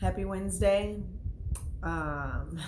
Happy Wednesday. Um,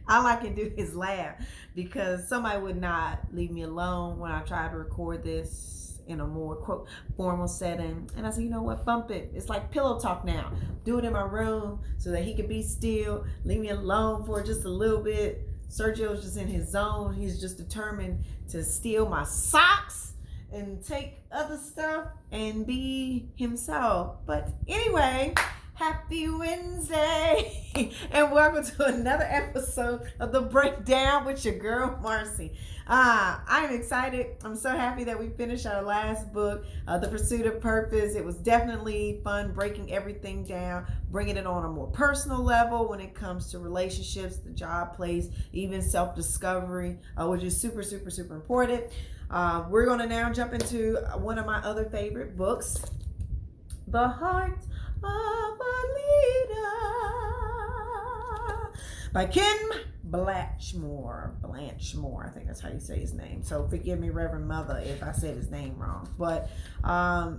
all I can do is laugh because somebody would not leave me alone when I try to record this in a more quote formal setting. And I said, you know what, bump it. It's like pillow talk now. Do it in my room so that he can be still, leave me alone for just a little bit. Sergio's just in his zone. He's just determined to steal my socks and take other stuff and be himself. But anyway, happy Wednesday and welcome to another episode of The Breakdown with your girl Marcia. I'm excited. I'm so happy that we finished our last book, The Pursuit of Purpose. It was definitely fun breaking everything down, bringing it on a more personal level when it comes to relationships, the job place, even self-discovery, which is super, super, super important. We're going to now jump into one of my other favorite books, The Heart of a Leader by Ken Blanchmore, I think that's how you say his name. So forgive me, Reverend Mother, if I said his name wrong. But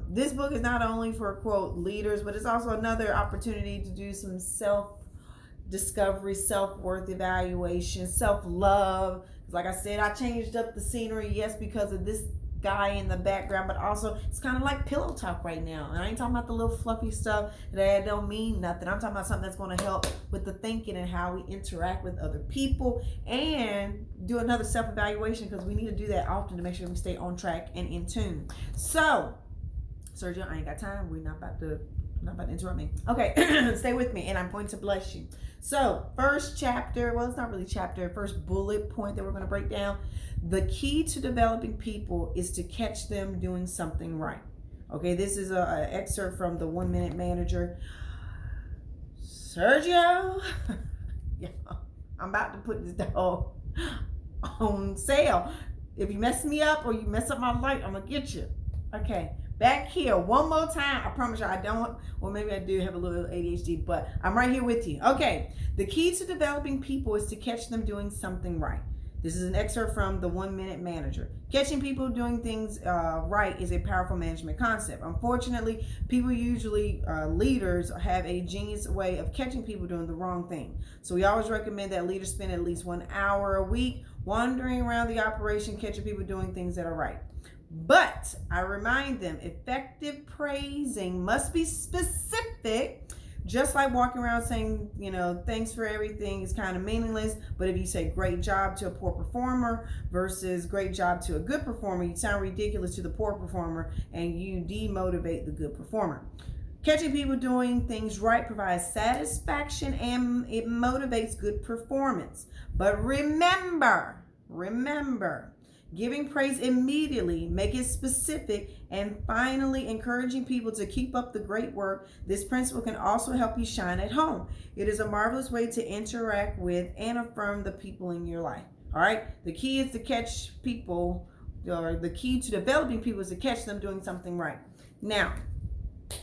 this book is not only for, quote, leaders, but it's also another opportunity to do some self-discovery, self-worth evaluation, self-love. Like I said, I changed up the scenery, yes, because of this guy in the background, but also it's kind of like pillow talk right now. And I ain't talking about the little fluffy stuff that don't mean nothing. I'm talking about something that's going to help with the thinking and how we interact with other people and do another self-evaluation, because we need to do that often to make sure we stay on track and in tune. So, Sergio, I ain't got time. We're not about to interrupt me. Okay, stay with me and I'm going to bless you. So, first chapter, well, it's not really chapter, first bullet point that we're going to break down. The key to developing people is to catch them doing something right. Okay, this is an excerpt from the 1 Minute Manager. Sergio, yeah, I'm about to put this dog on sale. If you mess me up or you mess up my light, I'm going to get you. Okay. Back here one more time. I promise you I don't, well, maybe I do have a little ADHD, but I'm right here with you. Okay. The key to developing people is to catch them doing something right. This is an excerpt from the 1 Minute Manager. Catching people doing things right is a powerful management concept. Unfortunately, people usually, leaders, have a genius way of catching people doing the wrong thing. So we always recommend that leaders spend at least 1 hour a week wandering around the operation, catching people doing things that are right. But I remind them, effective praising must be specific. Just like walking around saying, you know, thanks for everything is kind of meaningless. But if you say great job to a poor performer versus great job to a good performer, you sound ridiculous to the poor performer and you demotivate the good performer. Catching people doing things right provides satisfaction and it motivates good performance. But remember, giving praise immediately, make it specific, and finally encouraging people to keep up the great work. This principle can also help you shine at home. It is a marvelous way to interact with and affirm the people in your life. All right? The key is to catch people, or the key to developing people is to catch them doing something right. Now,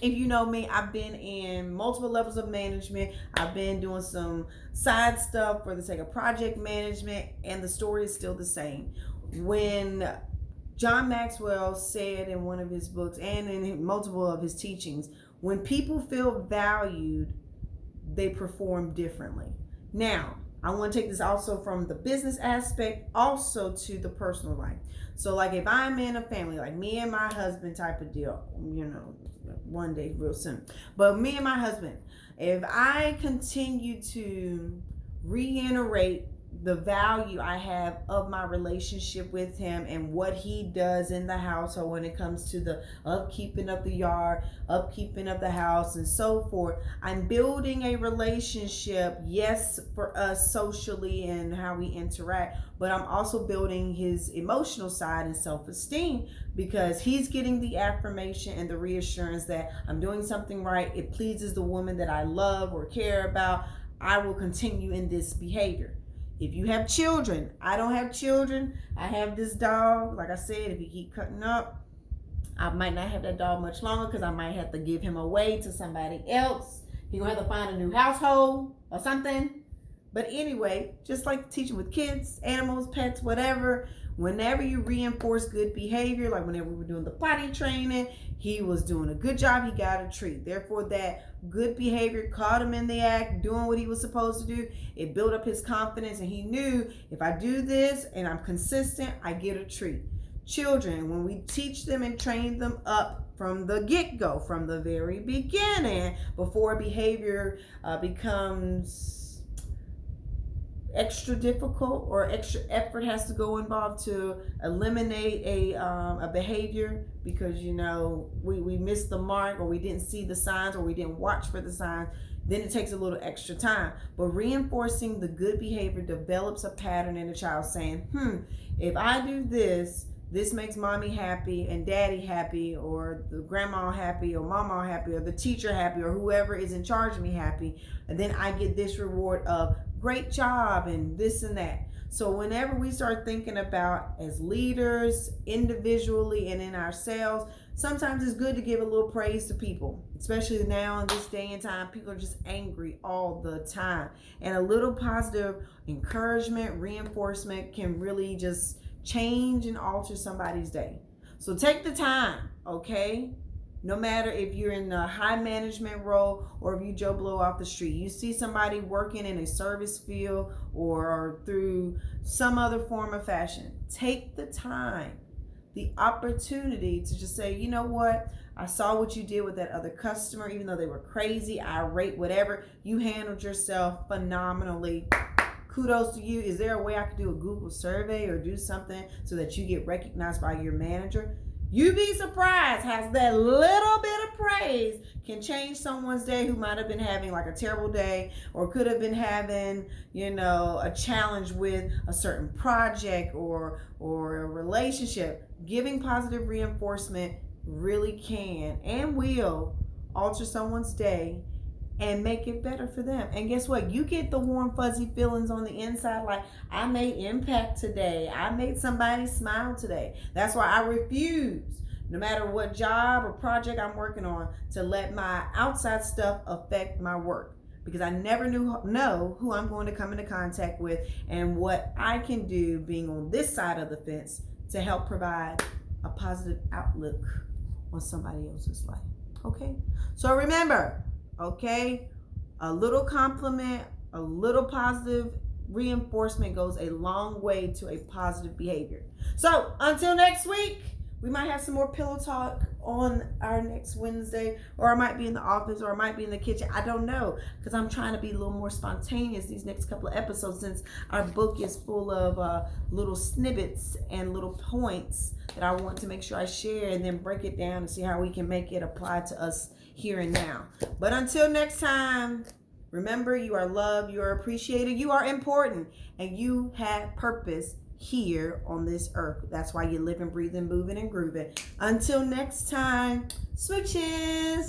if you know me, I've been in multiple levels of management. I've been doing some side stuff for the sake of project management, and the story is still the same. When John Maxwell said in one of his books and in multiple of his teachings, when people feel valued, they perform differently. Now, I want to take this also from the business aspect, also to the personal life. So like if I'm in a family, like me and my husband type of deal, you know, one day real soon. But me and my husband, if I continue to reiterate the value I have of my relationship with him and what he does in the household when it comes to the upkeeping of the yard, upkeeping of the house, and so forth. I'm building a relationship, yes, for us socially and how we interact, but I'm also building his emotional side and self-esteem because he's getting the affirmation and the reassurance that I'm doing something right. It pleases the woman that I love or care about. I will continue in this behavior. If you have children, I don't have children. I have this dog. Like I said, if he keep cutting up, I might not have that dog much longer because I might have to give him away to somebody else. He's going to have to find a new household or something. But anyway, just like teaching with kids, animals, pets, whatever, Whenever you reinforce good behavior, like whenever we were doing the potty training, he was doing a good job, he got a treat. Therefore, that good behavior caught him in the act, doing what he was supposed to do. It built up his confidence, and he knew, if I do this and I'm consistent, I get a treat. Children, when we teach them and train them up from the get-go, from the very beginning, before behavior becomes extra difficult or extra effort has to go involved to eliminate a behavior because we missed the mark, or we didn't see the signs, or we didn't watch for the signs, then it takes a little extra time. But reinforcing the good behavior develops a pattern in the child, saying, if I do this, this makes mommy happy and daddy happy, or the grandma happy, or mama happy, or the teacher happy, or whoever is in charge of me happy, and then I get this reward of great job and this and that. So whenever we start thinking about, as leaders, individually and in ourselves, sometimes it's good to give a little praise to people, especially now in this day and time. People are just angry all the time, and a little positive encouragement, reinforcement can really just change and alter somebody's day. So take the time, okay? No matter if you're in a high management role or if you Joe Blow off the street, you see somebody working in a service field or through some other form of fashion, take the time, the opportunity to just say, you know what? I saw what you did with that other customer, even though they were crazy, irate, whatever. You handled yourself phenomenally. Kudos to you. Is there a way I could do a Google survey or do something so that you get recognized by your manager? You'd be surprised how that little bit of praise can change someone's day who might have been having like a terrible day, or could have been having, a challenge with a certain project or a relationship. Giving positive reinforcement really can and will alter someone's day and make it better for them. And guess what? You get the warm, fuzzy feelings on the inside, like, I made impact today. I made somebody smile today. That's why I refuse, no matter what job or project I'm working on, to let my outside stuff affect my work. Because I never know who I'm going to come into contact with and what I can do, being on this side of the fence, to help provide a positive outlook on somebody else's life. Okay? So remember, okay, a little compliment, a little positive reinforcement goes a long way to a positive behavior. So until next week, we might have some more pillow talk on our next Wednesday, or I might be in the office, or I might be in the kitchen. I don't know, because I'm trying to be a little more spontaneous these next couple of episodes, since our book is full of little snippets and little points that I want to make sure I share, and then break it down and see how we can make it apply to us here and now. But until next time, remember, you are loved, you are appreciated, you are important, and you have purpose here on this earth. That's why you're living, breathing, moving, and grooving. Until next time, switches.